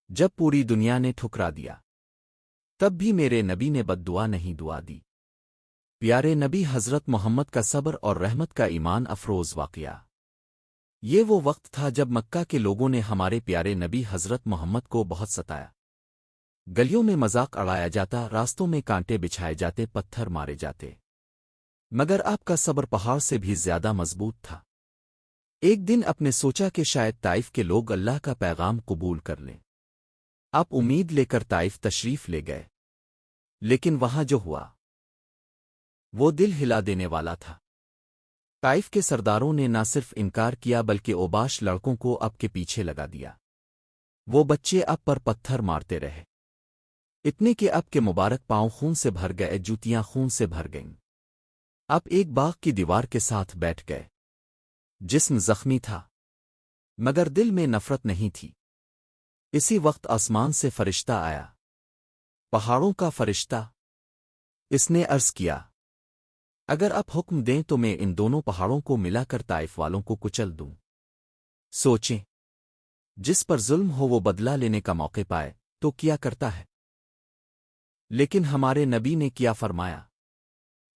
جب پوری دنیا نے ٹھکرا دیا تب بھی میرے نبی نے بد دعا نہیں دعا دی۔ پیارے نبی حضرت محمد کا صبر اور رحمت کا ایمان افروز واقعہ۔ یہ وہ وقت تھا جب مکہ کے لوگوں نے ہمارے پیارے نبی حضرت محمد کو بہت ستایا۔ گلیوں میں مذاق اڑایا جاتا، راستوں میں کانٹے بچھائے جاتے، پتھر مارے جاتے، مگر آپ کا صبر پہاڑ سے بھی زیادہ مضبوط تھا۔ ایک دن آپ نے سوچا کہ شاید طائف کے لوگ اللہ کا پیغام قبول کر لیں۔ آپ امید لے کر طائف تشریف لے گئے، لیکن وہاں جو ہوا وہ دل ہلا دینے والا تھا۔ طائف کے سرداروں نے نہ صرف انکار کیا بلکہ اوباش لڑکوں کو اب کے پیچھے لگا دیا۔ وہ بچے اب پر پتھر مارتے رہے، اتنے کہ اب کے مبارک پاؤں خون سے بھر گئے، جوتیاں خون سے بھر گئیں۔ اب ایک باغ کی دیوار کے ساتھ بیٹھ گئے۔ جسم زخمی تھا مگر دل میں نفرت نہیں تھی۔ اسی وقت آسمان سے فرشتہ آیا، پہاڑوں کا فرشتہ۔ اس نے عرض کیا، اگر آپ حکم دیں تو میں ان دونوں پہاڑوں کو ملا کر طائف والوں کو کچل دوں۔ سوچیں، جس پر ظلم ہو وہ بدلہ لینے کا موقع پائے تو کیا کرتا ہے؟ لیکن ہمارے نبی نے کیا فرمایا؟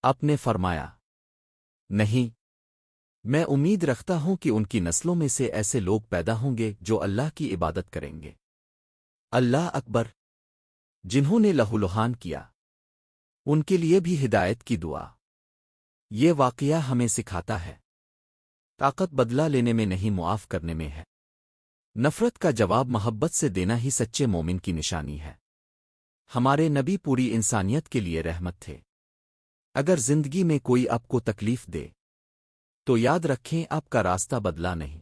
آپ نے فرمایا، نہیں، میں امید رکھتا ہوں کہ ان کی نسلوں میں سے ایسے لوگ پیدا ہوں گے جو اللہ کی عبادت کریں گے۔ اللہ اکبر! جنہوں نے لہو لہان کیا ان کے لیے بھی ہدایت کی دعا۔ یہ واقعہ ہمیں سکھاتا ہے، طاقت بدلہ لینے میں نہیں، معاف کرنے میں ہے۔ نفرت کا جواب محبت سے دینا ہی سچے مومن کی نشانی ہے۔ ہمارے نبی پوری انسانیت کے لیے رحمت تھے۔ اگر زندگی میں کوئی آپ کو تکلیف دے تو یاد رکھیں آپ کا راستہ بدلا نہیں۔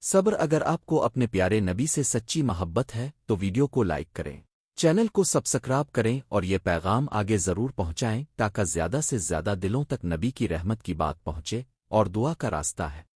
صبر۔ اگر آپ کو اپنے پیارے نبی سے سچی محبت ہے تو ویڈیو کو لائک کریں، چینل کو سبسکرائب کریں اور یہ پیغام آگے ضرور پہنچائیں تاکہ زیادہ سے زیادہ دلوں تک نبی کی رحمت کی بات پہنچے اور دعا کا راستہ ہے۔